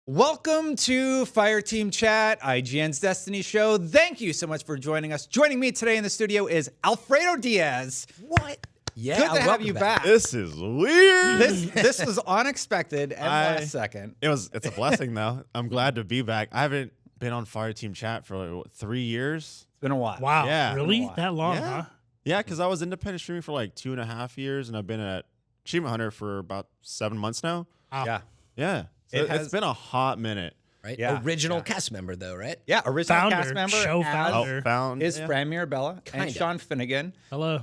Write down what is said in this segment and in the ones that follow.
Welcome to Fireteam Chat, IGN's Destiny show. Thank you so much for joining us. Joining me today in the studio is Alfredo Diaz. What? Yeah, Good to have you back. This is weird. This was unexpected and last second. It's a blessing though. I'm glad to be back. I haven't been on Fireteam Chat for like, 3 years. It's been a while. Wow. Yeah. Really? That long, Yeah. huh? Yeah, because I was independent streaming for like 2.5 years, and I've been at Achievement Hunter for about 7 months now. Wow. Yeah. Yeah, so it's been a hot minute. Right? Yeah. Original cast member, though, right? Yeah, original Founder, cast member show as founder. Found is yeah. Fran Mirabella and Kinda. Sean Finnegan. Hello.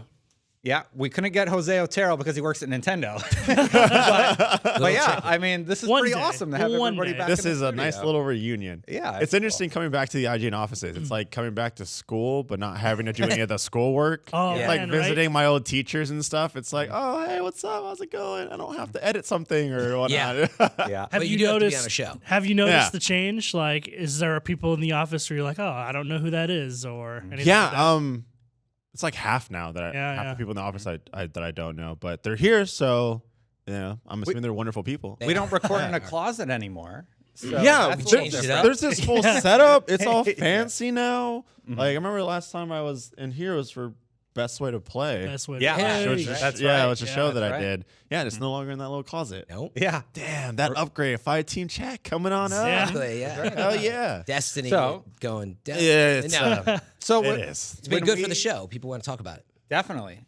Yeah, we couldn't get Jose Otero because he works at Nintendo. but yeah, I mean, this is One pretty day. awesome to have One everybody day. back. This in the is a nice studio. little reunion. Yeah, it's interesting coming back to the IGN offices. It's like coming back to school, but not having to do any of the schoolwork. Oh, It's yeah. like man, visiting right? my old teachers and stuff. It's like, oh, hey, what's up? How's it going? I don't have to edit something or whatnot. Yeah. Yeah. Have But you you do have to be noticed? on a show. Have you noticed Yeah. the change? Like, is there people in the office where you're like, oh, I don't know who that is, or anything Yeah, like that? it's like half now that Yeah, half yeah. the people in the office that I don't know, but they're here, so I'm assuming they're wonderful people. We don't record in a closet anymore. So Yeah, that's a little changed it different. up. there's this whole setup. It's all Yeah. fancy now. Mhm. Like I remember the last time I was in here was for Best Way to Play. Best way. Yeah. To Hey. Which is- That's yeah, right. it was a Yeah, show that that's I right. did. Yeah, it's no longer in that little closet. Nope. Yeah. Damn, that upgrade, Fireteam Chat coming on up. Yeah. Exactly, yeah. Hell yeah. Destiny So- going down. Yeah, it's, No, So it what- is. it's been when good for we- the show. People want to talk about it. Definitely.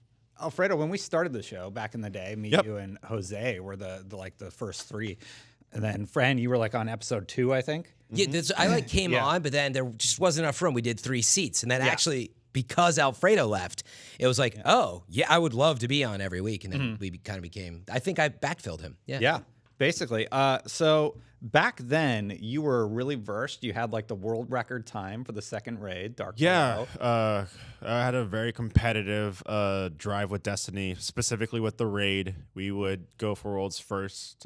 Alfredo, when we started the show back in the day, me, Yep. you, and Jose were the first three. And then Fran, you were like on episode 2, I think. Yeah, I came Yeah. on, but then there just wasn't enough room. We did 3 seats, and then actually because Alfredo left, it was like, oh yeah, I would love to be on every week, and then we kind of became. I think I backfilled him. Yeah. Yeah, basically. So back then, you were really versed. You had like the world record time for the second raid, Dark Yeah, Below. I had a very competitive drive with Destiny, specifically with the raid. We would go for worlds first,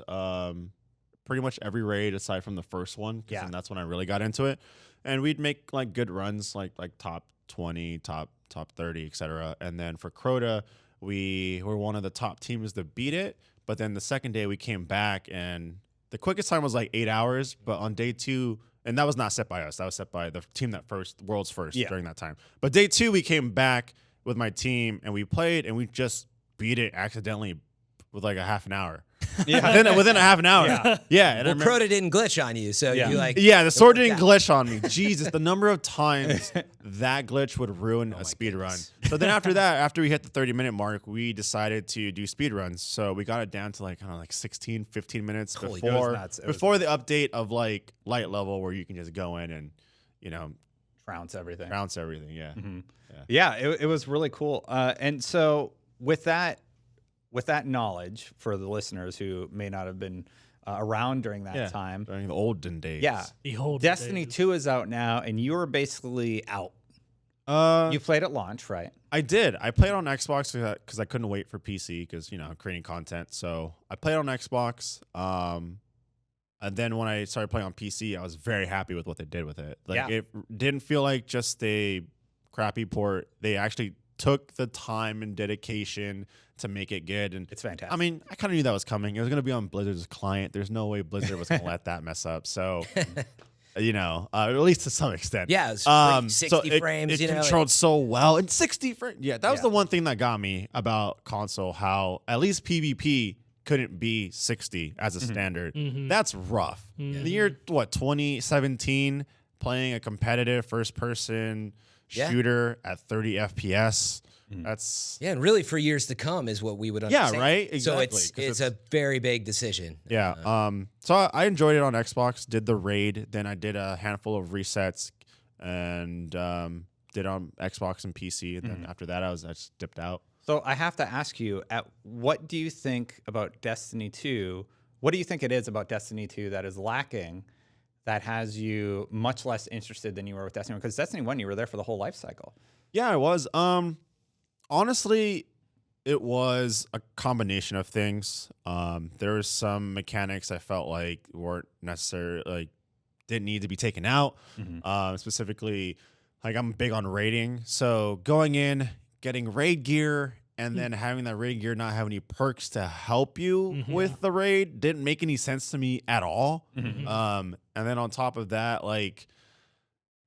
pretty much every raid aside from the first one, Yeah. and that's when I really got into it. And we'd make like good runs, like top 20, top 30, etc. And then for Crota, we were one of the top teams to beat it. But then the second day we came back, and the quickest time was like 8 hours. But on day 2. And that was not set by us. That was set by the team that world's first Yeah. during that time. But day 2, we came back with my team and we played and we just beat it accidentally with like a half an hour. Yeah. within a half an hour. Yeah. And I Well, remember- Crota didn't glitch on you, so Yeah. you like. yeah, the sword didn't Yeah. glitch on me. Jesus, the number of times that glitch would ruin a speed goodness. run. So then after that, after we hit the 30-minute mark, we decided to do speed runs. So we got it down to like, I don't know, like 16, 15 minutes Holy- It was before nuts. It was before the update of like light level where you can just go in and, Trounce everything. bounce everything. Yeah. Yeah, it was really cool. And so with that knowledge for the listeners who may not have been around during that Yeah. time, During the olden days. yeah, Behold, Destiny days. 2 is out now, and you are basically out. You played at launch, right? I did. I played on Xbox because I couldn't wait for PC because, creating content. So I played on Xbox. And then when I started playing on PC, I was very happy with what they did with it. Like Yeah. it didn't feel like just a crappy port. They actually took the time and dedication to make it good. And It's fantastic. I mean, I kind of knew that was coming. It was going to be on Blizzard's client. There's no way Blizzard was going to let that mess up. So, at least to some extent. Yeah, it's So 60 frames. It like- controlled so well. And 60 frames. Yeah, that was Yeah. the one thing that got me about console, how at least PvP couldn't be 60 as a standard. That's rough. The year, 2017, playing a competitive first-person Yeah. shooter at 30 FPS. That's... Yeah, and really for years to come is what we would Yeah, understand. right? So Exactly, 'cause it's a very big decision. Yeah. So I enjoyed it on Xbox, did the raid, then I did a handful of resets and did on Xbox and PC. And then after that, I just dipped out. So I have to ask you, what do you think about Destiny 2? What do you think it is about Destiny 2 that is lacking that has you much less interested than you were with Destiny 1? Because Destiny 1, you were there for the whole life cycle. Yeah, I was. Honestly, it was a combination of things. There were some mechanics I felt like weren't necessarily, like, didn't need to be taken out. Specifically, like, I'm big on raiding. So going in, getting raid gear and then having that raid gear not have any perks to help you with the raid didn't make any sense to me at all. And then on top of that, like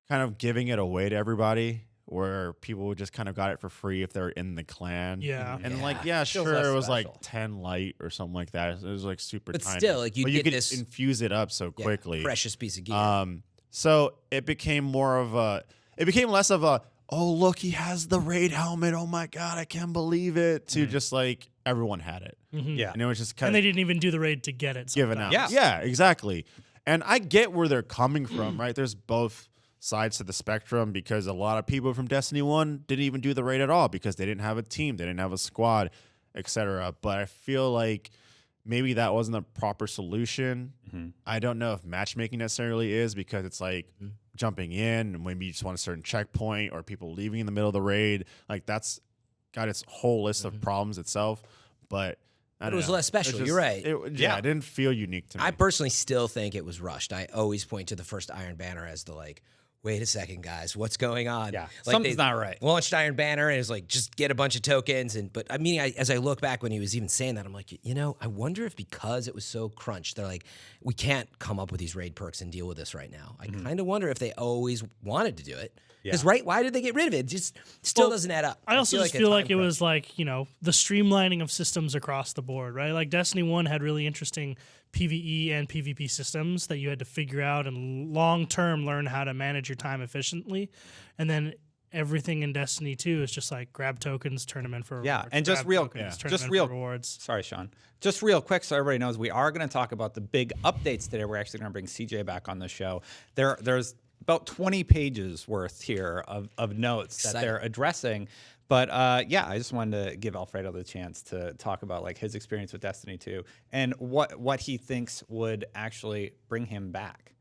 kind of giving it away to everybody, where people just kind of got it for free if they're in the clan. Yeah. And like, Feels sure, less it was special. like 10 light or something like that. It was like super But tiny. still, like, you but get could this- infuse it up so Yeah, quickly. precious piece of gear. So it became more of a, it became less of a, oh, look, he has the raid helmet. Oh my God, I can't believe it. To just like, everyone had it. Yeah. And it was just kind And of they didn't even do the raid to get it. given out. sometimes. Yeah. Yeah, exactly. And I get where they're coming from, right? There's both sides to the spectrum, because a lot of people from Destiny 1 didn't even do the raid at all because they didn't have a team, they didn't have a squad, etc. But I feel like maybe that wasn't a proper solution. I don't know if matchmaking necessarily is, because it's like jumping in and maybe you just want a certain checkpoint, or people leaving in the middle of the raid. Like that's got its whole list of problems itself. But I But don't it was know. less special. It's You're right. Yeah, it didn't feel unique to me. I personally still think it was rushed. I always point to the first Iron Banner as the like, wait a second, guys, what's going on? Yeah, like something's they not right. Launched Iron Banner and it was like, just get a bunch of tokens. But I mean, as I look back when he was even saying that, I'm like, I wonder if because it was so crunched, they're like, we can't come up with these raid perks and deal with this right now. I kind of wonder if they always wanted to do it. Because why did they get rid of it? It just still doesn't add up. I also just a feel time like it crunch. was like, the streamlining of systems across the board, right? Like Destiny 1 had really interesting PvE and PvP systems that you had to figure out and long-term learn how to manage your time efficiently. And then everything in Destiny 2 is just like grab tokens, turn them in for Yeah, rewards. and just grab real- tokens, turn just them in real- for rewards. Sorry, Sean. Just real quick, so everybody knows, we are going to talk about the big updates today. We're actually going to bring CJ back on the show. There's about 20 pages worth here of notes that they're addressing. But yeah, I just wanted to give Alfredo the chance to talk about like his experience with Destiny 2 and what he thinks would actually bring him back.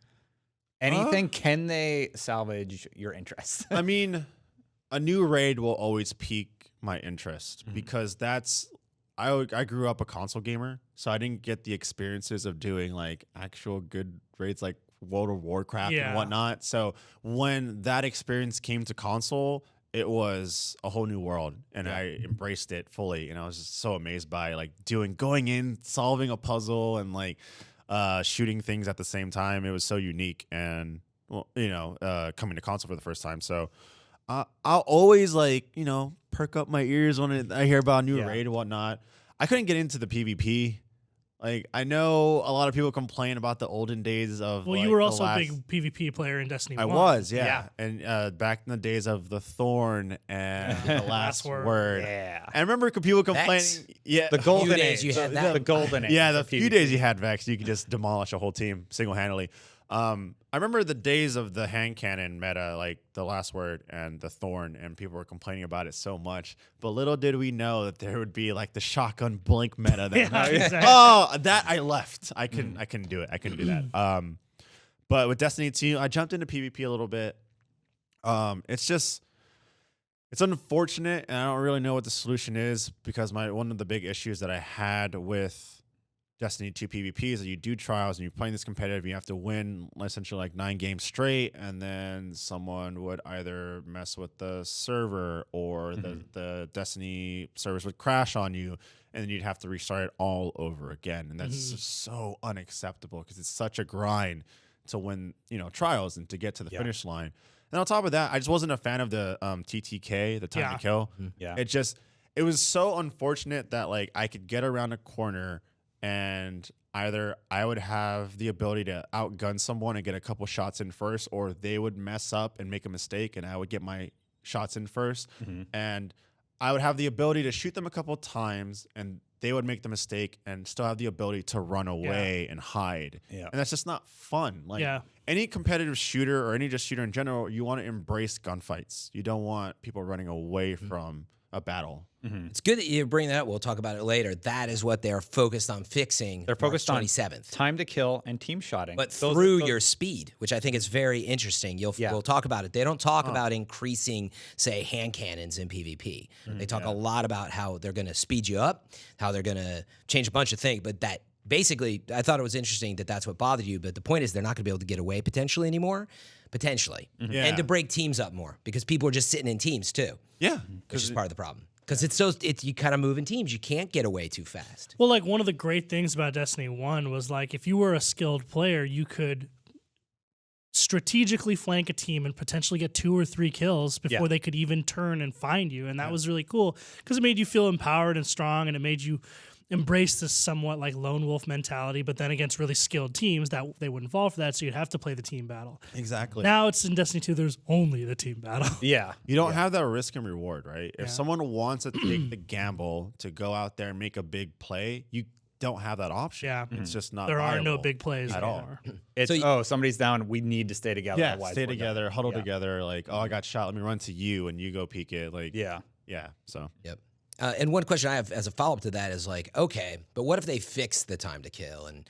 Anything? Can they salvage your interest? I mean, a new raid will always pique my interest because I grew up a console gamer, so I didn't get the experiences of doing like actual good raids like World of Warcraft and whatnot. So when that experience came to console, it was a whole new world, and I embraced it fully. And I was just so amazed by like going in, solving a puzzle, and like shooting things at the same time. It was so unique, and coming to console for the first time. So I'll always like perk up my ears when I hear about a new raid and whatnot. I couldn't get into the PvP. Like, I know a lot of people complain about the olden days of. Well, like, you were the also last- a big PvP player in Destiny 1. I was, yeah. And back in the days of the Thorn and the last word. Yeah. I remember people complaining. Vex. Yeah, The golden days age. you had that. The golden age. yeah, the of few PvP. days you had Vex, you could just demolish a whole team single-handedly. I remember the days of the hand cannon meta, like the last word and the Thorn, and people were complaining about it so much. But little did we know that there would be like the shotgun blink meta. That Exactly. Oh, that I left. I couldn't do it. I couldn't do that. But with Destiny 2, I jumped into PvP a little bit. It's unfortunate, and I don't really know what the solution is, because one of the big issues that I had with Destiny 2 PvP is that you do trials and you're playing this competitive, you have to win essentially like 9 games straight, and then someone would either mess with the server or the Destiny servers would crash on you, and then you'd have to restart it all over again. And that's just so unacceptable, because it's such a grind to win, trials and to get to the finish line. And on top of that, I just wasn't a fan of the TTK, the time to kill. Yeah. It was so unfortunate that like I could get around a corner and either I would have the ability to outgun someone and get a couple shots in first, or they would mess up and make a mistake and I would get my shots in first. And I would have the ability to shoot them a couple times and they would make the mistake and still have the ability to run away and hide. Yeah. And that's just not fun. Like any competitive shooter or any just shooter in general, you want to embrace gunfights. You don't want people running away from a battle. It's good that you bring that up. We'll talk about it later. That is what they're focused on fixing. They're focused March on 27th. time to kill and team shotting. But Those- through those- your speed, which I think is very interesting. We'll talk about it. They don't talk Oh. about increasing, say, hand cannons in PvP. They talk a lot about how they're going to speed you up, how they're going to change a bunch of things. But that basically, I thought it was interesting that that's what bothered you. But the point is, they're not going to be able to get away potentially anymore. Potentially. Yeah. And to break teams up more, because people are just sitting in teams too, Yeah. which is part of the problem. because it's you kind of move in teams. You can't get away too fast. Well, like one of the great things about Destiny 1 was like if you were a skilled player, you could strategically flank a team and potentially get 2 or 3 kills before they could even turn and find you. And that was really cool because it made you feel empowered and strong, and it made you embrace this somewhat like lone wolf mentality, but then against really skilled teams that they wouldn't fall for that, so you'd have to play the team battle. Exactly. Now it's in Destiny 2, there's only the team battle. Yeah. You don't have that risk and reward, right? If Yeah. someone wants to take the gamble to go out there and make a big play, you don't have that option. Yeah. It's just not There are no viable big plays at all. anymore. It's, So somebody's down. We need to stay together. Yeah, otherwise stay we're done. together, huddle Yeah. together. Like, oh, I got shot. Let me run to you, and you go peek it. Like, Yeah. yeah. So Yep. And one question I have as a follow-up to that is like, okay, but what if they fix the time to kill? And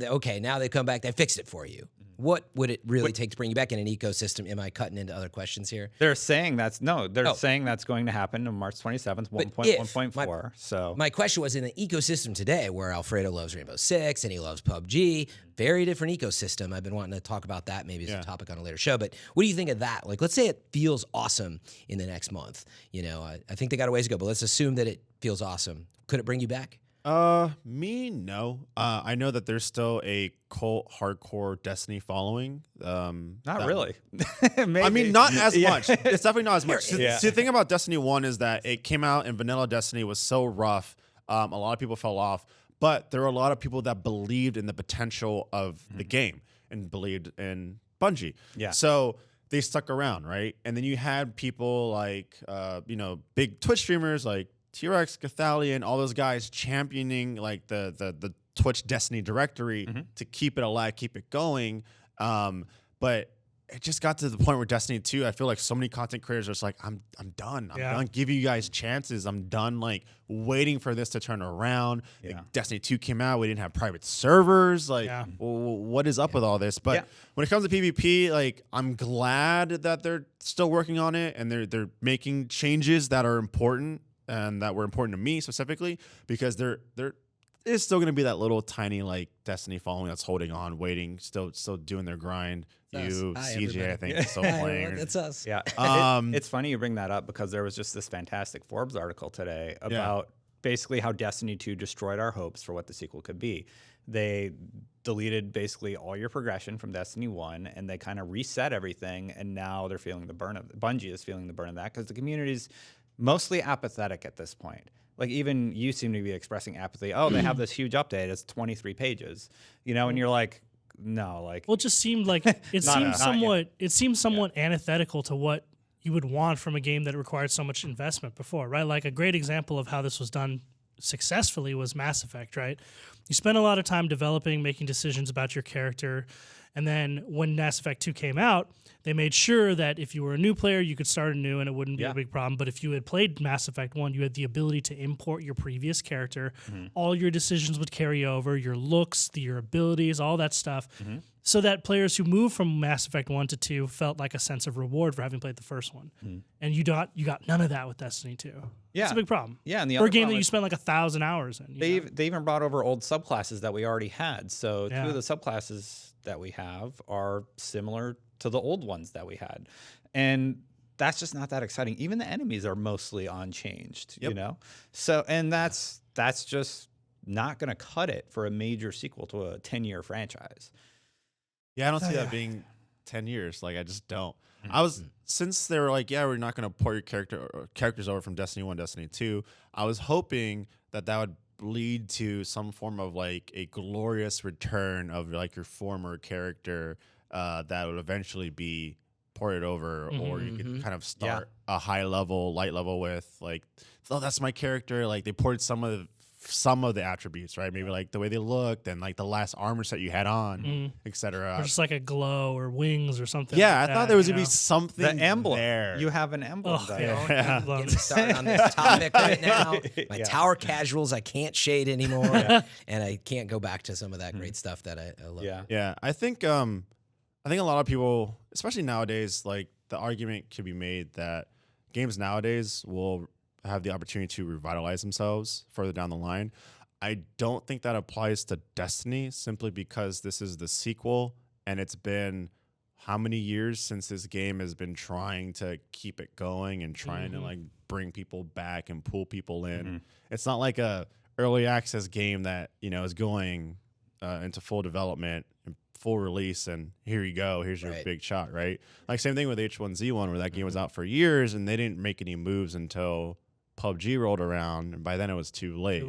okay, now they come back, they fixed it for you. What would it really take to bring you back in an ecosystem? Am I cutting into other questions here? They're saying they're saying that's going to happen on March 27th, But 1.1.4. So My question was in the ecosystem today where Alfredo loves Rainbow Six and he loves PUBG, very different ecosystem. I've been wanting to talk about that maybe as a topic on a later show. But what do you think of that? Like, let's say it feels awesome in the next month. You know, I think they got a ways to go, but let's assume that it feels awesome. Could it bring you back? no. I know that there's still a cult hardcore Destiny following. not really. I mean, Maybe. not as Yeah. much. It's definitely not as much. See, Yeah. see, the thing about Destiny 1 is that it came out and vanilla Destiny was so rough. A lot of people fell off, but there were a lot of people that believed in the potential of the game and believed in Bungie. Yeah. So they stuck around, right? And then you had people like, big Twitch streamers like T-Rex, Cathalion, all those guys championing like the Twitch Destiny directory to keep it alive, keep it going. But it just got to the point where Destiny 2, I feel like so many content creators are just like, I'm done. I'm done giving you guys chances. I'm done like waiting for this to turn around. Yeah. Like, Destiny 2 came out. We didn't have private servers. Like, Yeah. what is up with all this? But when it comes to PvP, like, I'm glad that they're still working on it and they're making changes that are important and that were important to me specifically, because there is still going to be that little tiny like Destiny following that's holding on, waiting, still doing their grind. You, Hi, CJ, I everybody. think, is still playing. That's us. Yeah. Um, It's funny you bring that up because there was just this fantastic Forbes article today about basically how Destiny 2 destroyed our hopes for what the sequel could be. They deleted basically all your progression from Destiny 1 and they kind of reset everything. And now they're feeling the burn of Bungie is feeling the burn of that because the community's mostly apathetic at this point. Like even you seem to be expressing apathy. Oh, they have this huge update. It's 23 pages, and you're like, no, like. Well, it just seemed like it seemed somewhat antithetical to what you would want from a game that required so much investment before, right? Like a great example of how this was done successfully was Mass Effect, right? You spent a lot of time developing, making decisions about your character, and then when Mass Effect 2 came out, they made sure that if you were a new player, you could start anew and it wouldn't be a big problem. But if you had played Mass Effect 1, you had the ability to import your previous character. All your decisions would carry over, your looks, your abilities, all that stuff. So that players who moved from Mass Effect 1 to 2 felt like a sense of reward for having played the first one. And you got none of that with Destiny 2. Yeah. It's a big problem. Yeah, and the For a other game problem that you is- spent like 1,000 hours in. They even brought over old subclasses that we already had. So two Yeah. of the subclasses that we have are similar to the old ones that we had. And that's just not that exciting. Even the enemies are mostly unchanged, So and that's just not going to cut it for a major sequel to a 10-year franchise. Yeah, I don't see that being 10 years. Like, I just don't. I was, since they were like, yeah, we're not going to port your characters over from Destiny 1, Destiny 2, I was hoping that would lead to some form of like a glorious return of like your former character that would eventually be ported over, or you could kind of start a high level, light level with like, oh, that's my character. Like they ported some of the attributes, right? Maybe like the way they looked and like the last armor set you had on, etc. Or just like a glow or wings or something. Yeah, like I thought that, there was you gonna be know? something The emblem. there. You have an emblem. Oh, there. yeah. Get me started on this topic right now. My tower casuals, I can't shade anymore, and I can't go back to some of that great stuff that I love. Yeah, I think a lot of people, especially nowadays, like the argument could be made that games nowadays will have the opportunity to revitalize themselves further down the line. I don't think that applies to Destiny simply because this is the sequel and it's been how many years since this game has been trying to keep it going and trying to like bring people back and pull people in. It's not like a early access game that, you know, is going into full development and full release and here you go, here's your big shot, right? Like same thing with H1Z1 where that game was out for years and they didn't make any moves until PUBG rolled around, and by then it was too late.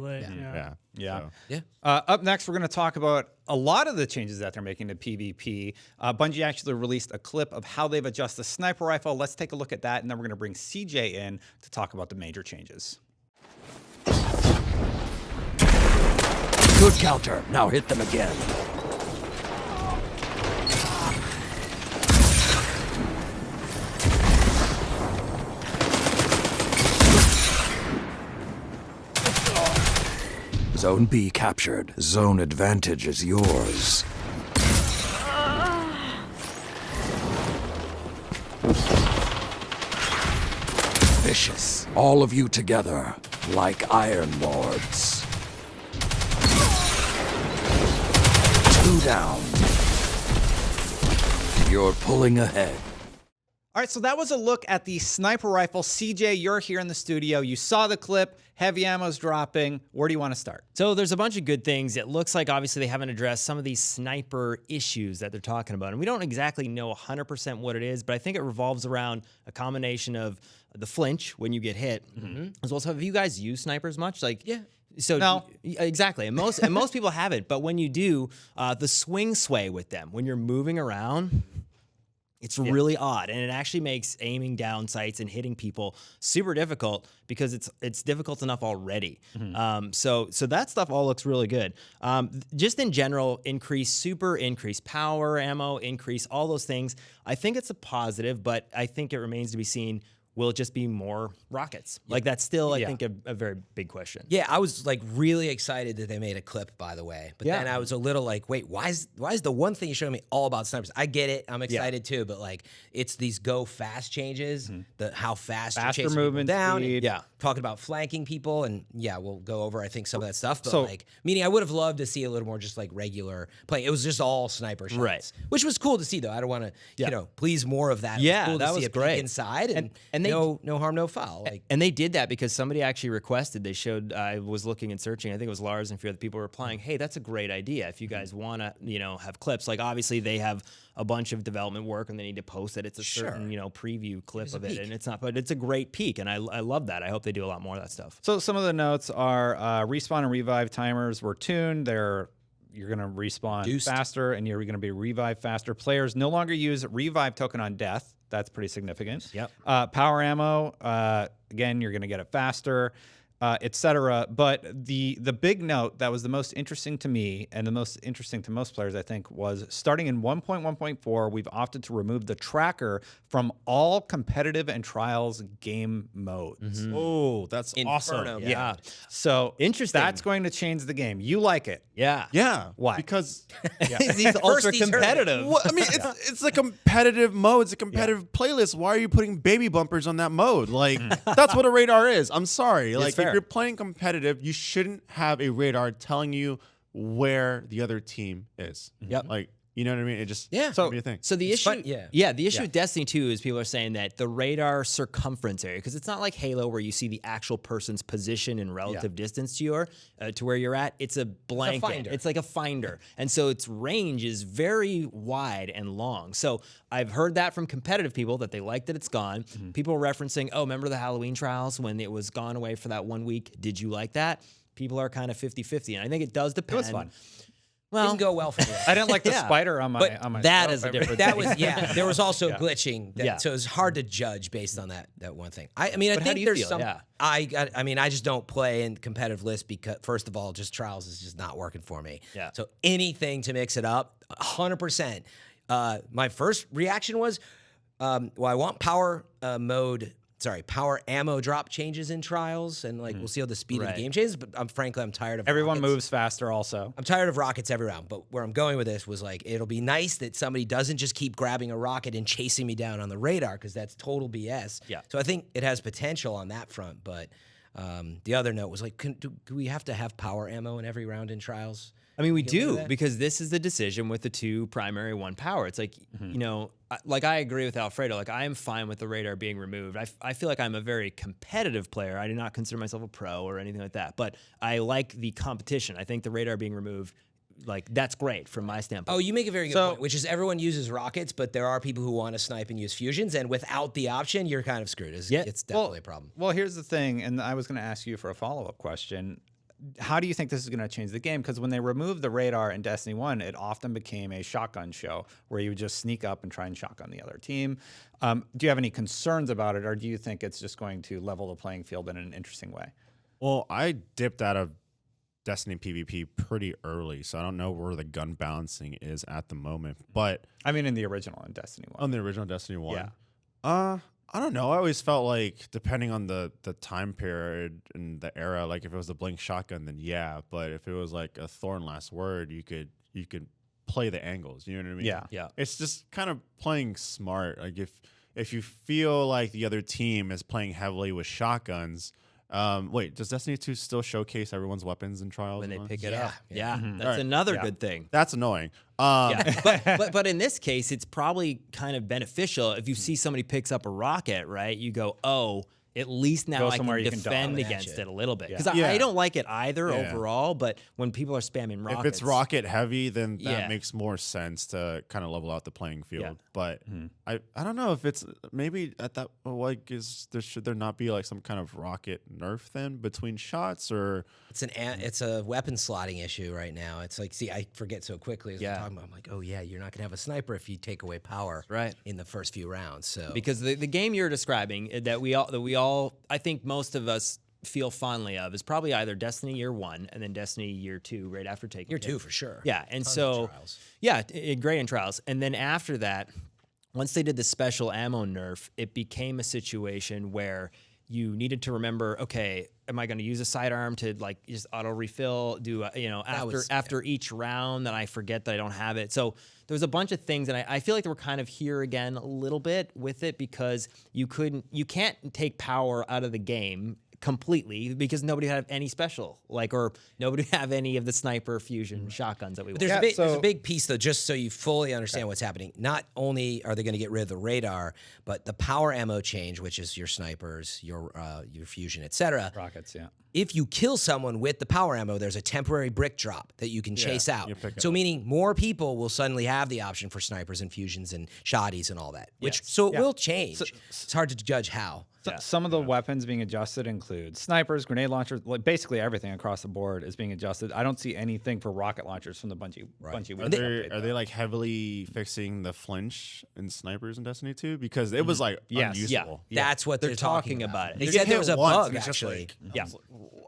Yeah. So. Up next, we're going to talk about a lot of the changes that they're making to PvP. Bungie actually released a clip of how they've adjusted the sniper rifle. Let's take a look at that, and then we're going to bring CJ in to talk about the major changes. Good counter. Now hit them again. Zone B captured. Zone advantage is yours. Vicious. All of you together, like Iron Lords. 2 down. You're pulling ahead. All right, so that was a look at the sniper rifle. CJ, you're here in the studio. You saw the clip. Heavy ammo's dropping. Where do you want to start? So there's a bunch of good things. It looks like obviously they haven't addressed some of these sniper issues that they're talking about. And we don't exactly know 100% what it is, but I think it revolves around a combination of the flinch when you get hit, as well as have you guys used snipers much? Like, yeah. So no. Exactly. And most people haven't, but when you do, the swing sway with them, when you're moving around, it's really odd, and it actually makes aiming down sights and hitting people super difficult because it's difficult enough already. So that stuff all looks really good. Just in general, increase power, ammo, increase all those things. I think it's a positive, but I think it remains to be seen. Will it just be more rockets? Like that's still, I think, a very big question. Yeah, I was like really excited that they made a clip, by the way. But then I was a little like, wait, why is the one thing you showing me all about snipers? I get it, I'm excited too, but like it's these go fast changes, how fast Faster you're chasing movement people down. speed. And talking about flanking people, and we'll go over I think some of that stuff. But So- like, meaning I would have loved to see a little more just like regular play. It was just all sniper shots, Right. which was cool to see though. I don't want to, you know, please more of that. Yeah, it was cool that to see was a peek great. inside, and they- no harm, no foul. Like. And they did that because somebody actually requested, they showed, I was looking and searching, I think it was Lars and a few other people were replying, hey, that's a great idea. If you guys want to, you know, have clips, like obviously they have a bunch of development work and they need to post it. It's a certain, you know, preview clip of it. And it's not, but it's a great peak. And I love that. I hope they do a lot more of that stuff. So some of the notes are respawn and revive timers were tuned. You're going to respawn faster and you're going to be revive faster. Players no longer use revive token on death. That's pretty significant. Yep. Power ammo, again, you're going to get it faster, etc. But the big note that was the most interesting to me and the most interesting to most players, I think, was starting in 1.1.4, we've opted to remove the tracker from all competitive and trials game modes. Oh, that's Inferno. awesome. Yeah. So Interesting. That's going to change the game. You like it. Yeah. Yeah. Why? Because He's ultra competitive. well, I mean, it's a competitive mode. It's a competitive playlist. Why are you putting baby bumpers on that mode? Like, that's what a radar is. I'm sorry. Like, fair. if you're playing competitive, you shouldn't have a radar telling you where the other team is. Yep. Like, you know what I mean? It just So- be a thing. So the issue, fun, the issue with Destiny 2 is people are saying that the radar circumference area, because it's not like Halo where you see the actual person's position and relative distance to where you're at. It's a blanket. finder. It's like a finder, and so its range is very wide and long. So I've heard that from competitive people that they like that it's gone. People are referencing, oh, remember the Halloween trials when it was gone away for that 1 week? Did you like that? People are kind of 50-50, and I think it does depend. It was fun. Well, Didn't go well for me. I didn't like the Yeah. spider on my. But on my that scope. is a different That thing. was there was also glitching, Yeah. so it's hard to judge based on that one thing. I mean, I But how think do you there's feel? some. Yeah. I mean, I just don't play in competitive lists because first of all, just trials is just not working for me. Yeah. So anything to mix it up, 100%. My first reaction was, well, I want power ammo drop changes in trials, and like we'll see how the speed of Right. the game changes. But I'm tired of Everyone rockets. moves faster. Also, I'm tired of rockets every round, but where I'm going with this was like, it'll be nice that somebody doesn't just keep grabbing a rocket and chasing me down on the radar, because that's total BS. Yeah. So I think it has potential on that front, but the other note was like, do we have to have power ammo in every round in trials? I mean, we You agree with do that? because this is the decision with the two primary one power. It's like, you know, like I agree with Alfredo. Like I am fine with the radar being removed. I feel like I'm a very competitive player. I do not consider myself a pro or anything like that, but I like the competition. I think the radar being removed, like that's great from my standpoint. Oh, you make a very good So- point, which is everyone uses rockets, but there are people who want to snipe and use fusions, and without the option, you're kind of screwed. It's definitely a problem. Well, here's the thing, and I was going to ask you for a follow-up question. How do you think this is going to change the game? Because when they removed the radar in Destiny 1, it often became a shotgun show where you would just sneak up and try and shotgun the other team. Do you have any concerns about it, or do you think it's just going to level the playing field in an interesting way? Well, I dipped out of Destiny PvP pretty early, so I don't know where the gun balancing is at the moment. But I mean, in the original in Destiny 1. on the original Destiny 1, Yeah. I don't know. I always felt like depending on the time period and the era, like if it was a blink shotgun, then yeah. But if it was like a Thorn Last Word, you could play the angles. You know what I mean? Yeah. Yeah. It's just kind of playing smart. Like if you feel like the other team is playing heavily with shotguns. Wait, does Destiny 2 still showcase everyone's weapons and trials when they and all? pick it Yeah, up. yeah. Yeah, that's Alright, another yeah. good thing. That's annoying. Yeah, but in this case, it's probably kind of beneficial if you see somebody picks up a rocket, right? You go, oh, at least now Go I somewhere can you can defend dodge. against it a little bit because Yeah. I don't like it either Yeah. overall. But when people are spamming rockets, If it's rocket heavy, then that Yeah. makes more sense to kind of level out the playing field. Yeah. But I don't know if it's maybe at that like should there not be like some kind of rocket nerf then between shots or It's a weapon slotting issue right now. It's like, see, I forget so quickly as Yeah. we're talking about. I'm like, oh yeah, you're not gonna have a sniper if you take away power Right. in the first few rounds. So because the game you're describing that we all I think most of us feel fondly of is probably either Destiny Year 1 and then Destiny Year 2 right after taking Year it. 2 for sure. Yeah, and Tons of so trials. yeah, great in trials, and then after that, once they did the special ammo nerf, it became a situation where you needed to remember, okay, am I going to use a sidearm to like just auto refill? Do after each round that I forget that I don't have it? So there was a bunch of things, and I feel like they were kind of here again a little bit with it because you can't take power out of the game completely because nobody had any special or nobody have any of the sniper fusion shotguns that we want. There's Yeah, a big piece though, just so you fully understand what's happening. Not only are they going to get rid of the radar, but the power ammo change, which is your snipers, your fusion, etc. Rockets, yeah. If you kill someone with the power ammo, there's a temporary brick drop that you can chase out. you pick it So up. meaning more people will suddenly have the option for snipers and fusions and shotties and all that. Which Yes. so it will change. It's hard to judge how. Some of the weapons being adjusted include snipers, grenade launchers, like basically everything across the board is being adjusted. I don't see anything for rocket launchers from the Bungie Are weapons they, update, are they though. like heavily fixing the flinch in snipers in Destiny 2? Because it was like Yes. unusable. That's what they're talking about it. They You said get there hit was a once, bug and it's just actually. like, Yeah.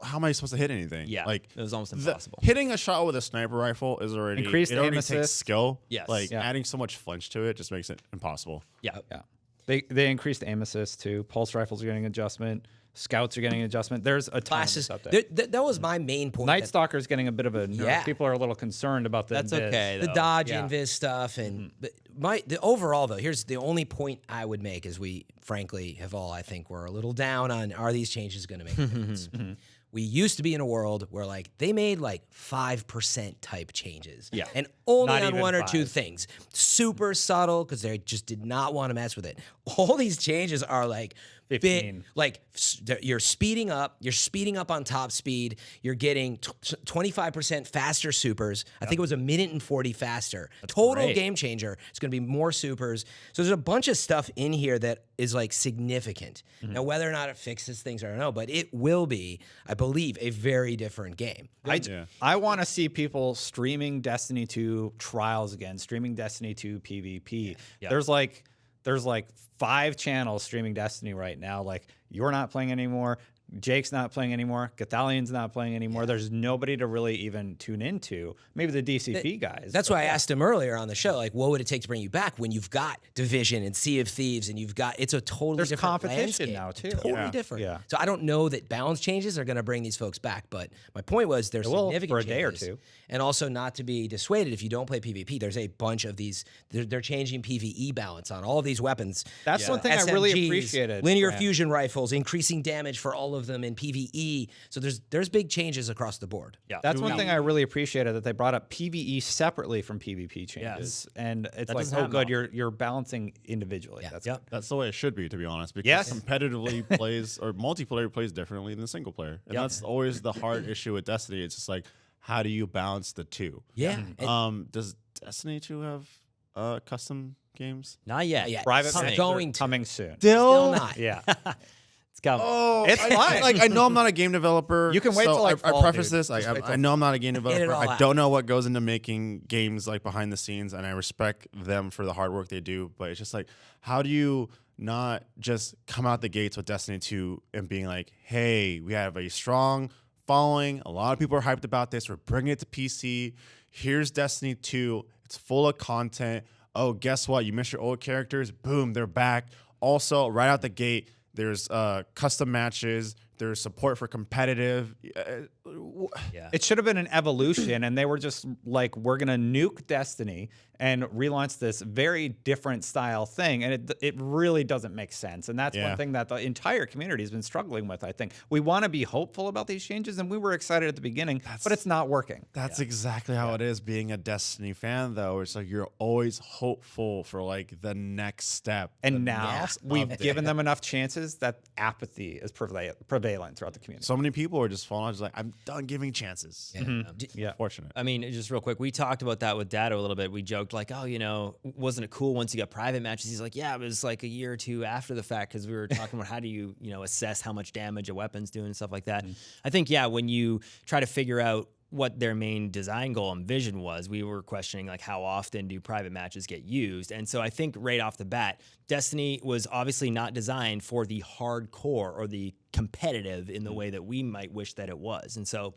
How am I supposed to hit anything? Yeah, like it was almost the- impossible. Hitting a shot with a sniper rifle is already Increased it already aim takes assist. skill. Yes. like Yeah. adding so much flinch to it just makes it impossible. Yeah. Yeah. They increased aim assist too. Pulse rifles are getting adjustment. Scouts are getting adjustment. There's a ton of Classes. this update. That was my main point. Night that- Stalker's getting a bit of a nerf. Yeah. People are a little concerned about the That's invis. okay. the though. dodge Yeah. invis stuff and the overall though, here's the only point I would make is we frankly have all I think we're a little down on are these changes going to make a difference. We used to be in a world where like they made like 5% type changes. Yeah. And only Not on even one or two 5. things. Super subtle because they just did not want to mess with it. All these changes are like 15. you're speeding up. You're speeding up on top speed. You're getting 25% faster supers. I think it was 1:40 faster. Total great. game changer. It's going to be more supers. So there's a bunch of stuff in here that is like significant. Now, whether or not it fixes things, I don't know, but it will be, I believe, a very different game. I want to see people streaming Destiny 2 trials again, streaming Destiny 2 PvP. Yeah. There's like 5 channels streaming Destiny right now. Like you're not playing anymore. Jake's not playing anymore. Cathalion's not playing anymore. There's nobody to really even tune into. Maybe the DCP guys. That's but why I asked him earlier on the show, like, what would it take to bring you back when you've got Division and Sea of Thieves and you've got, it's a totally There's different competition landscape. now, too. Totally Yeah. different. Yeah. So I don't know that balance changes are going to bring these folks back, but my point was there's will significant for a day or changes. two. And also not to be dissuaded if you don't play PvP, there's a bunch of these, they're changing PvE balance on all of these weapons. That's one thing I really SMGs, appreciated, Linear Grant. fusion rifles, increasing damage for all of of them in PvE. So there's big changes across the board. Yeah. That's one thing I really appreciated, that they brought up PvE separately from PvP changes, Yes. and it's That like, doesn't oh, happen good, often. you're balancing individually. Yeah. That's Yep. That's the way it should be, to be honest. Because Yes. competitively plays or multiplayer plays differently than single player, and that's always the hard issue with Destiny. It's just like, how do you balance the two? Yeah. Does Destiny 2 have custom games? Not yet. Yeah. private Coming. matches Going are to. coming soon. Still not. Yeah, It's coming. Oh, It's fine. Like, I know I'm not a game developer. You can wait so till, like, I fall, preface dude. this. Just wait till I know I'm not a game it developer. all I out. don't know what goes into making games like behind the scenes, and I respect them for the hard work they do. But it's just like, how do you not just come out the gates with Destiny 2 and being like, hey, we have a strong following. A lot of people are hyped about this. We're bringing it to PC. Here's Destiny 2. It's full of content. Oh, guess what? You missed your old characters. Boom, they're back. Also, right out the gate, there's custom matches. There's support for competitive. Yeah. it should have been an evolution, and they were just like, we're gonna nuke Destiny and relaunch this very different style thing, and it really doesn't make sense. And that's one thing that the entire community has been struggling with. I think we want to be hopeful about these changes, and we were excited at the beginning, but it's not working. That's exactly how it is being a Destiny fan, though. It's like you're always hopeful for like the next step. And the now next we've update. given them enough chances that apathy is prevalent throughout the community. So many people are just falling out, just like, I'm done giving chances. Yeah. Fortunate. I mean, just real quick, we talked about that with Dado a little bit. We joked like, oh, you know, wasn't it cool once you got private matches? He's like, yeah, it was like a year or two after the fact, because we were talking about how do you, assess how much damage a weapon's doing and stuff like that. I think, yeah, when you try to figure out what their main design goal and vision was, we were questioning like, how often do private matches get used? And so I think right off the bat, Destiny was obviously not designed for the hardcore or the competitive in the way that we might wish that it was. And so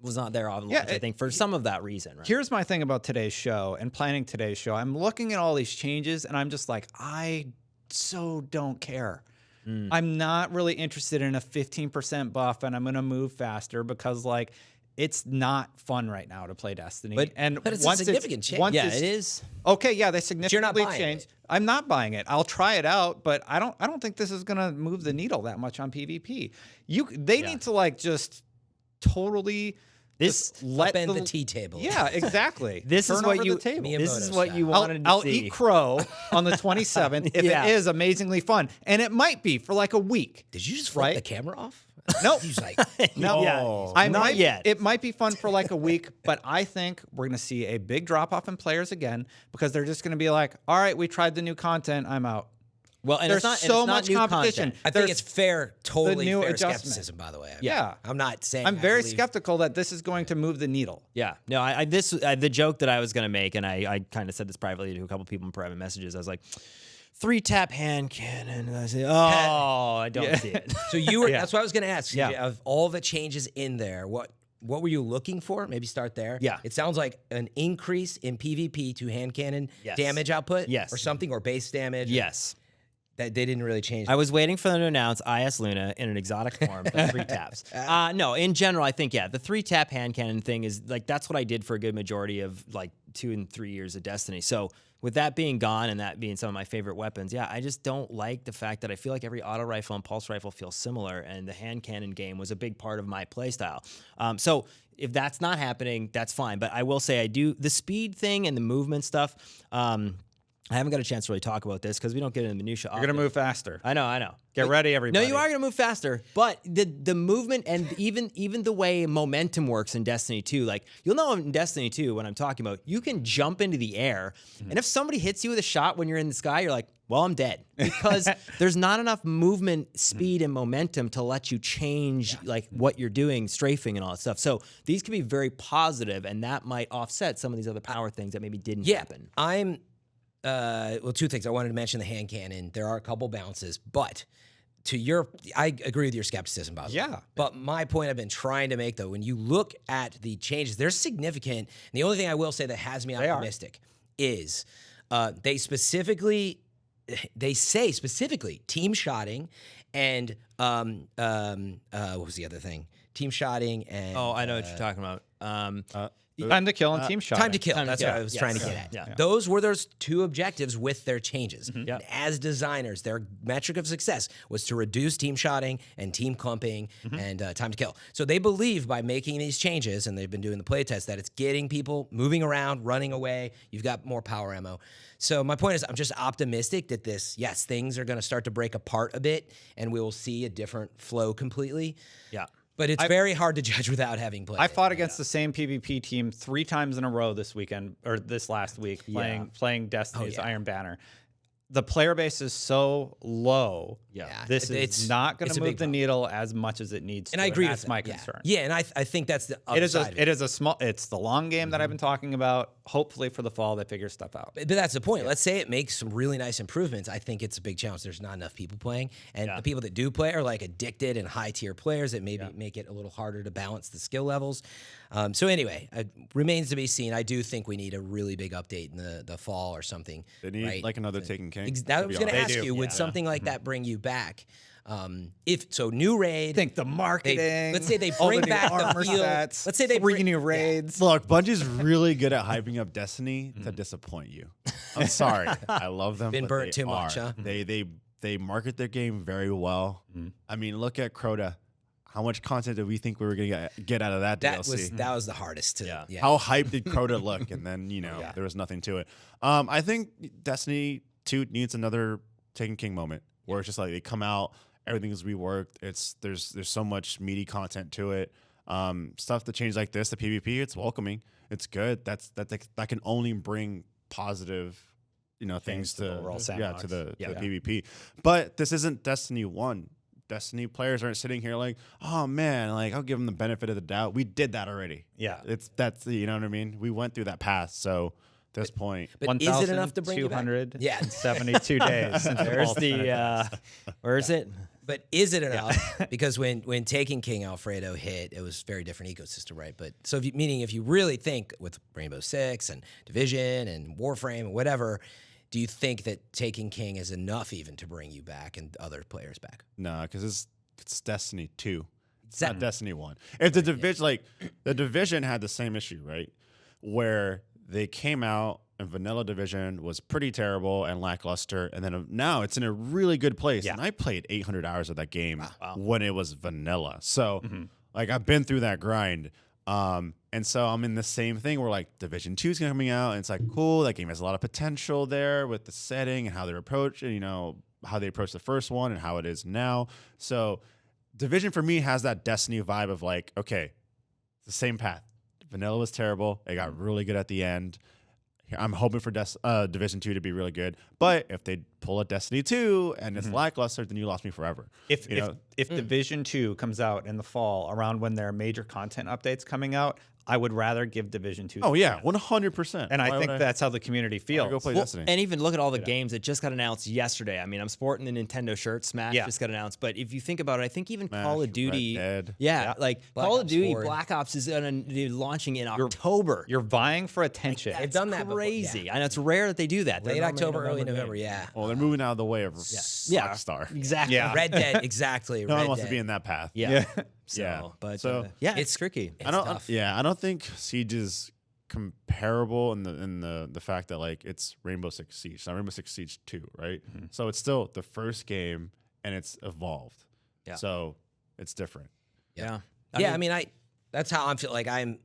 was not there on launch, I think, for some of that reason. Right? Here's my thing about today's show and planning today's show. I'm looking at all these changes, and I'm just like, I so don't care. I'm not really interested in a 15% buff, and I'm going to move faster because, like, it's not fun right now to play Destiny. But it's a significant change. once Yeah, it's- it is. Okay, yeah, they you're not significantly buying changed. it. I'm not buying it. I'll try it out, but I don't think this is gonna move the needle that much on PvP. They need to like just totally just let Upend the tea table. Yeah, exactly. This is Turn what over you. the table. Miyamoto This is what you I'll, wanted to I'll see. eat crow on the 27th if Yeah. it is amazingly fun, and it might be for like a week. Did you just flip Right? the camera off? Nope. He's like, No, Yeah. I Not might, yet. It might be fun for like a week, but I think we're going to see a big drop off in players again because they're just going to be like, all right, we tried the new content. I'm out. Well, and There's it's not, so and it's not much new competition. content. I think There's it's fair, totally new fair adjustment. skepticism, by the way. Yeah. I'm not saying I'm I very believe- skeptical that this is going to move the needle. Yeah, no, the joke that I was gonna make, and I kind of said this privately to a couple people in private messages. I was like, 3-tap hand cannon. And I said, oh, I don't see it. So you were. Yeah. That's what I was going to ask. Yeah. Of all the changes in there, what were you looking for? Maybe start there. Yeah. It sounds like an increase in PvP to hand cannon Yes. damage output. Yes. Or something, or base damage. Yes. That they didn't really change. I was waiting for them to announce IS Luna in an exotic form, the 3 taps. No, in general, I think, yeah, the 3-tap hand cannon thing is like, that's what I did for a good majority of like 2 and 3 years of Destiny. So with that being gone and that being some of my favorite weapons, yeah, I just don't like the fact that I feel like every auto rifle and pulse rifle feels similar, and the hand cannon game was a big part of my playstyle. So if that's not happening, that's fine. But I will say the speed thing and the movement stuff, I haven't got a chance to really talk about this because we don't get into the minutia. You're going to move faster. I know. Get ready, everybody. No, you are going to move faster, but the movement and even the way momentum works in Destiny 2, like you'll know in Destiny 2 when I'm talking about, you can jump into the air, and if somebody hits you with a shot when you're in the sky, you're like, well, I'm dead, because there's not enough movement, speed, and momentum to let you change like what you're doing, strafing and all that stuff. So these can be very positive, and that might offset some of these other power things that maybe didn't happen. I'm. Well, 2 things. I wanted to mention the hand cannon. There are a couple bounces, but I agree with your skepticism, Bob. Yeah. But my point I've been trying to make, though, when you look at the changes, they're significant. And the only thing I will say that has me optimistic is they say specifically team shotting and what was the other thing? Team shotting and Oh, I know what you're talking about. Time to kill and team shot. Time to kill. Time to That's kill. what I was Yes. trying to get at. Yeah. Those were those 2 objectives with their changes. Yep. And as designers, their metric of success was to reduce team shotting and team clumping and time to kill. So they believe by making these changes, and they've been doing the playtest, that it's getting people moving around, running away. You've got more power ammo. So my point is, I'm just optimistic that things are going to start to break apart a bit, and we will see a different flow completely. Yeah. But it's very hard to judge without having played. I fought against the same PvP team 3 times in a row this weekend or this last week playing Destiny's Iron Banner. The player base is so low. Yeah. This is not going it's to a move big the problem. needle as much as it needs And to. I agree That's with my that. concern. Yeah, and I think that's the It is upside. of it. it is a small. It's the long game that I've been talking about. Hopefully for the fall they figure stuff out. But that's the point. Let's say it makes some really nice improvements. I think it's a big challenge. There's not enough people playing. And the people that do play are like addicted and high tier players that maybe make it a little harder to balance the skill levels. So anyway, it remains to be seen. I do think we need a really big update in the fall or something. They need right? like another Taken King. That I to was be going to honest. ask you, would something like that bring you back? If so, new raid. Think the marketing. Let's say they all bring the new back the armor field. sets, Let's say they 3 bring new raids. Look, Bungie's really good at hyping up Destiny to disappoint you. I'm sorry. I love them. Been but burnt they too much, are. huh? They market their game very well. I mean, look at Crota. How much content did we think we were gonna get out of that DLC? That was the hardest to. Yeah. How hyped did Crota look? And then there was nothing to it. I think Destiny 2 needs another Taken King moment where it's just like they come out, everything is reworked. There's so much meaty content to it. Stuff to change like this, the PvP, it's welcoming. It's good. That can only bring positive, things to the to overall to sandbox. the PvP. But this isn't Destiny 1. Destiny players aren't sitting here like, oh man, like I'll give them the benefit of the doubt. We did that already. Yeah. That's you know what I mean? We went through that path. So at this point, But is it enough to bring you back? 1,272 days. Since There's the where is it? But is it enough? Because when Taken King Alfredo hit, it was a very different ecosystem, right? But so if you really think with Rainbow Six and Division and Warframe and whatever, do you think that Taken King is enough even to bring you back and other players back? no, because it's Destiny 2. It's That- not Destiny 1. If the division the division had the same issue, right? Where they came out and vanilla division was pretty terrible and lackluster, and then now it's in a really good place. Yeah. And I played 800 hours of that game when it was vanilla. So like I've been through that grind. And so I'm in the same thing where like Division 2 is coming out, and it's like cool. That game has a lot of potential there with the setting and how they're approaching, how they approached the first one and how it is now. So Division for me has that Destiny vibe of like, okay, it's the same path. Vanilla was terrible. It got really good at the end. I'm hoping for Division 2 to be really good. But if they pull a Destiny 2 and it's lackluster, then you lost me forever. If Division 2 comes out in the fall around when there are major content updates coming out, I would rather give Division 2. Oh yeah, 100%. And I Why think would that's how the community feels. go play Well, Destiny. and even look at all the games that just got announced yesterday. I mean, I'm sporting the Nintendo shirt. Smash Yeah. just got announced. But if you think about it, I think even Smash, Call of Red Duty, Dead. like Black Call of Ops Duty 4. Black Ops is launching in October. You're vying for attention. They've done that before, crazy. yeah. I know it's rare that they do that. Late They're October, normally early November November, game. yeah. Well, they're moving out of the way of Yeah, Rockstar. exactly. Yeah. Red Dead, exactly. No Red one wants Dead. to be in that path. Yeah. Yeah. But So- it's tricky. It's I don't. tough. Yeah, I don't think Siege is comparable in the fact that like it's Rainbow Six Siege, it's not Rainbow Six Siege 2, right? So it's still the first game and it's evolved. Yeah. So it's different. Yeah. I mean, that's how I'm feel like I'm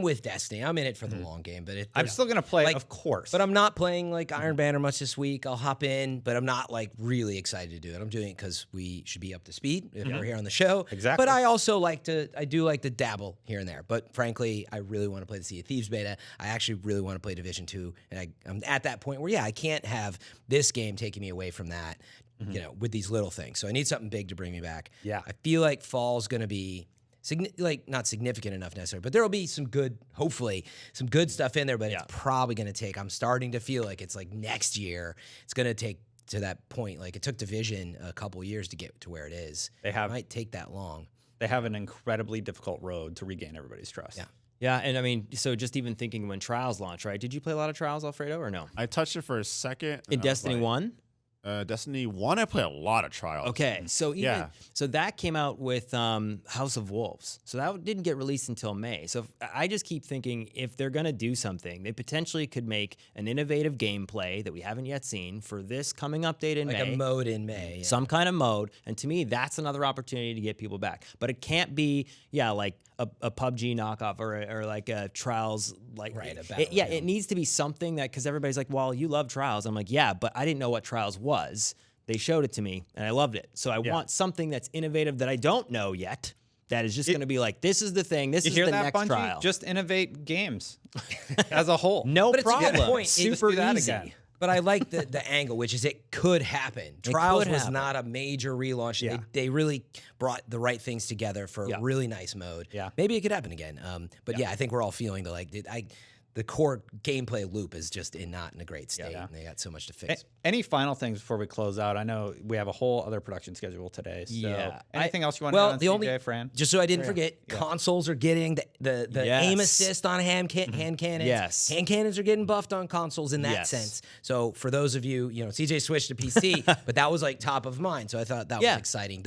with Destiny. I'm in it for the long game, but I'm still going to play, like, of course. But I'm not playing like Iron Banner much this week. I'll hop in, but I'm not like really excited to do it. I'm doing it because we should be up to speed if we're here on the show. Exactly. But I also I do like to dabble here and there. But frankly, I really want to play the Sea of Thieves beta. I actually really want to play Division 2. And I'm at that point where, I can't have this game taking me away from that, with these little things. So I need something big to bring me back. Yeah. I feel like fall's going to be not significant enough necessarily, but there will be hopefully some good stuff in there, but it's probably going to take, I'm starting to feel like it's like next year, it's going to take to that point. Like it took Division a couple years to get to where it is. It might take that long. They have an incredibly difficult road to regain everybody's trust. Yeah. Yeah, and I mean, so just even thinking when Trials launched, right? Did you play a lot of Trials, Alfredo, or no? I touched it for a second. In Destiny 1? Destiny 1, I play a lot of Trials. Okay, so even Yeah. so that came out with House of Wolves. So that didn't get released until May. So I just keep thinking if they're gonna do something, they potentially could make an innovative gameplay that we haven't yet seen for this coming update in Like May. a mode in May. Yeah. Some kind of mode, and to me, that's another opportunity to get people back. But it can't be, like a PUBG knockoff or like a Trials, like Right, a it, battle yeah, royale. it needs to be something that because everybody's like, well, you love Trials. I'm like, yeah, but I didn't know what Trials was. They showed it to me, and I loved it. So I want something that's innovative that I don't know yet. That is just going to be like, this is the thing. This You is hear the that, next Bungie? trial. Just innovate games as a whole. No But it's a good problem. point. Super do that easy. again. But I like the angle, which is it could happen. Trials could was happen. not a major relaunch. Yeah. They really brought the right things together for Yeah. a really nice mode. Yeah. Maybe it could happen again. But yeah, I think we're all feeling the core gameplay loop is just not in a great state. Yeah. And they got so much to fix. Any final things before we close out? I know we have a whole other production schedule today. So Yeah. anything else you want to add on the only CJ, Fran? just so I didn't forget, consoles are getting the aim Yes. assist on hand cannons. Yes. Hand cannons are getting buffed on consoles in that Yes. sense. So for those of you, CJ switched to PC, but that was like top of mind. So I thought that Yeah. was exciting.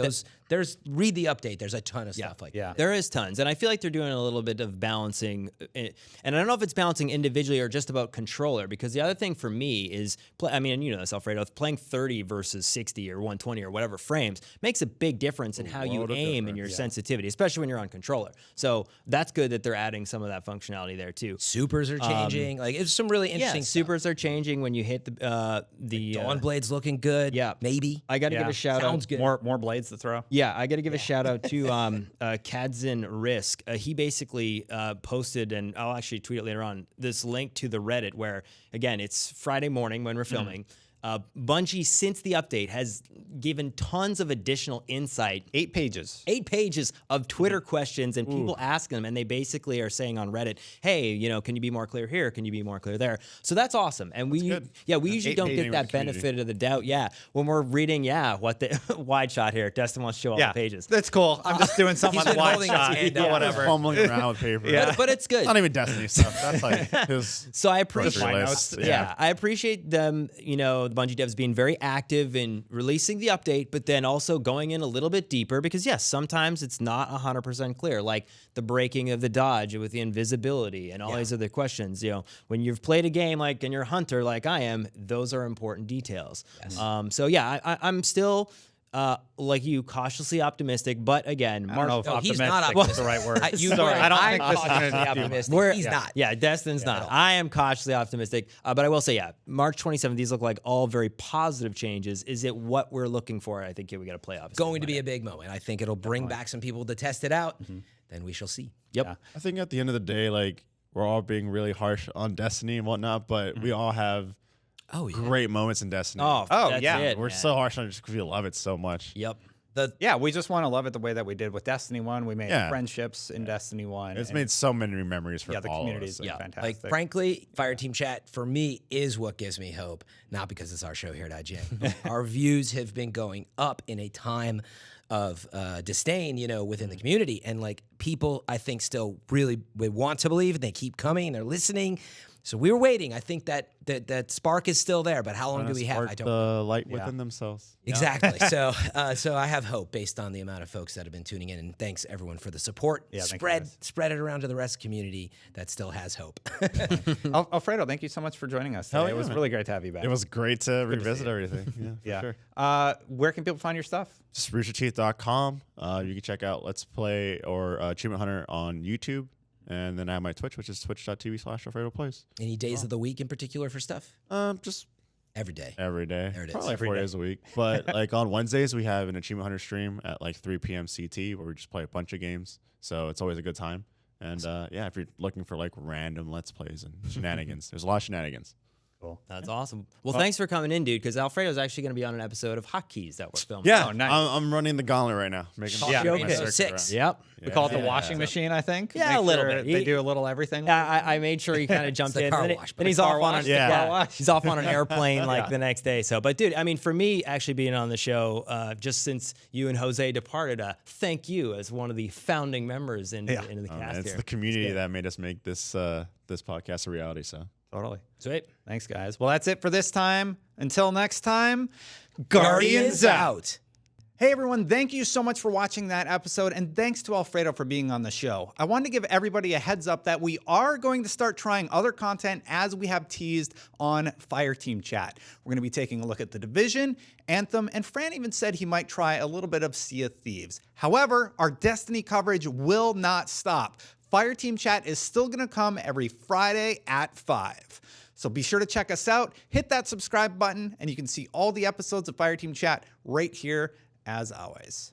Read the update. There's a ton of stuff like that. There is tons, and I feel like they're doing a little bit of balancing, and I don't know if it's balancing individually or just about controller. Because the other thing for me is, and you know this, Alfredo, playing 30 versus 60 or 120 or whatever frames makes a big difference in how you load of aim and your sensitivity, especially when you're on controller. So that's good that they're adding some of that functionality there too. Supers are changing. it's some really interesting stuff. supers are changing when you hit the Dawn Blade's looking good. yeah. Maybe. I got to give a shout out. Sounds good. More blades to throw. Yeah, I got to give a shout out to Kadzin Risk. He basically posted, and I'll actually tweet it later on, this link to the Reddit where, again, it's Friday morning when we're filming. Bungie, since the update, has given tons of additional insight. 8 pages. 8 pages of Twitter questions and people asking them, and they basically are saying on Reddit, "Hey, can you be more clear here? Can you be more clear there?" So that's awesome, and we usually 8 don't pages get that with the community. benefit of the doubt. Yeah, when we're reading, what the wide shot here, Destin wants to show all the pages. That's cool. I'm just doing something on He's the been wide holding his shot. hand Yeah, up. whatever. Fumbling around with paper. But it's good. Not even Destiny stuff. That's like his. So I grocery appreciate, list. I appreciate them, the Bungie devs being very active in releasing the update, but then also going in a little bit deeper because yes, sometimes it's not 100% clear, like the breaking of the dodge with the invisibility and all these other questions. When you've played a game and you're a hunter like I am, those are important details. Yes. I'm still. Like you, cautiously optimistic, but again, I don't know if No, he's optimistic not is the right word. I I don't I'm think this is cautiously going to optimistic. He's not. Yeah, Destin's not. I am cautiously optimistic, but I will say, March 27th, these look like all very positive changes. Is it what we're looking for? I think we got to play off. Going to be a big moment. I think it'll bring back some people to test it out. Then we shall see. Yep. I think at the end of the day, we're all being really harsh on Destiny and whatnot, but we all have Oh, yeah. great moments in Destiny. Oh, Oh, that's yeah. it, We're man. so harsh on it just because we love it so much. Yep. Yeah, we just want to love it the way that we did with Destiny 1. We made Yeah. friendships in Destiny 1. It's and made so many memories for the all community of is us. fantastic. Like, frankly, Fireteam Chat for me is what gives me hope. Not because it's our show here at IGN. Our views have been going up in a time of disdain, within the community. And people, I think, still really would want to believe, and they keep coming, and they're listening. So we were waiting. I think that spark is still there, but how long do we have? I don't know. The light within themselves. Exactly. So I have hope based on the amount of folks that have been tuning in, and thanks everyone for the support. Yeah, thank you, spread guys. it around to the rest of the community that still has hope. Alfredo, thank you so much for joining us today. Hell It was yeah. really great to have you back. It was great to revisit everything. Yeah, for Yeah. sure. Where can people find your stuff? Just RoosterTeeth.com. You can check out Let's Play or Achievement Hunter on YouTube. And then I have my Twitch, which is twitch.tv/Alfredo Plays. Any days of the week in particular for stuff? Just Every day. every day. There it is. Probably Every 4 day. days a week. But on Wednesdays, we have an Achievement Hunter stream at 3 p.m. CT where we just play a bunch of games. So it's always a good time. And if you're looking for random Let's Plays and shenanigans, there's a lot of shenanigans. Cool. That's awesome. Well, thanks for coming in, dude, because Alfredo's actually going to be on an episode of Hotkeys that we're filming. Yeah, Oh, nice. I'm running the gauntlet right now. Making Yeah, making my okay. circuit 6. around. Yep. We call it the Yeah. washing machine, I think. Yeah, Make a little sure bit. They do a little everything. I made sure he kind of jumped the in. car Then, wash, but then the he's car off on wash. an Yeah. Car wash. he's off on an airplane the next day. So, but dude, for me, actually being on the show, just since you and Jose departed, thank you as one of the founding members into the Oh, man, cast it's here. the community that made us make this this podcast a reality. So Totally. Sweet. Thanks, guys. Well, that's it for this time. Until next time, Guardians out. Hey everyone, thank you so much for watching that episode, and thanks to Alfredo for being on the show. I wanted to give everybody a heads up that we are going to start trying other content as we have teased on Fireteam Chat. We're going to be taking a look at The Division, Anthem, and Fran even said he might try a little bit of Sea of Thieves. However, our Destiny coverage will not stop. Fireteam Chat is still going to come every Friday at 5. So be sure to check us out, hit that subscribe button, and you can see all the episodes of Fireteam Chat right here as always.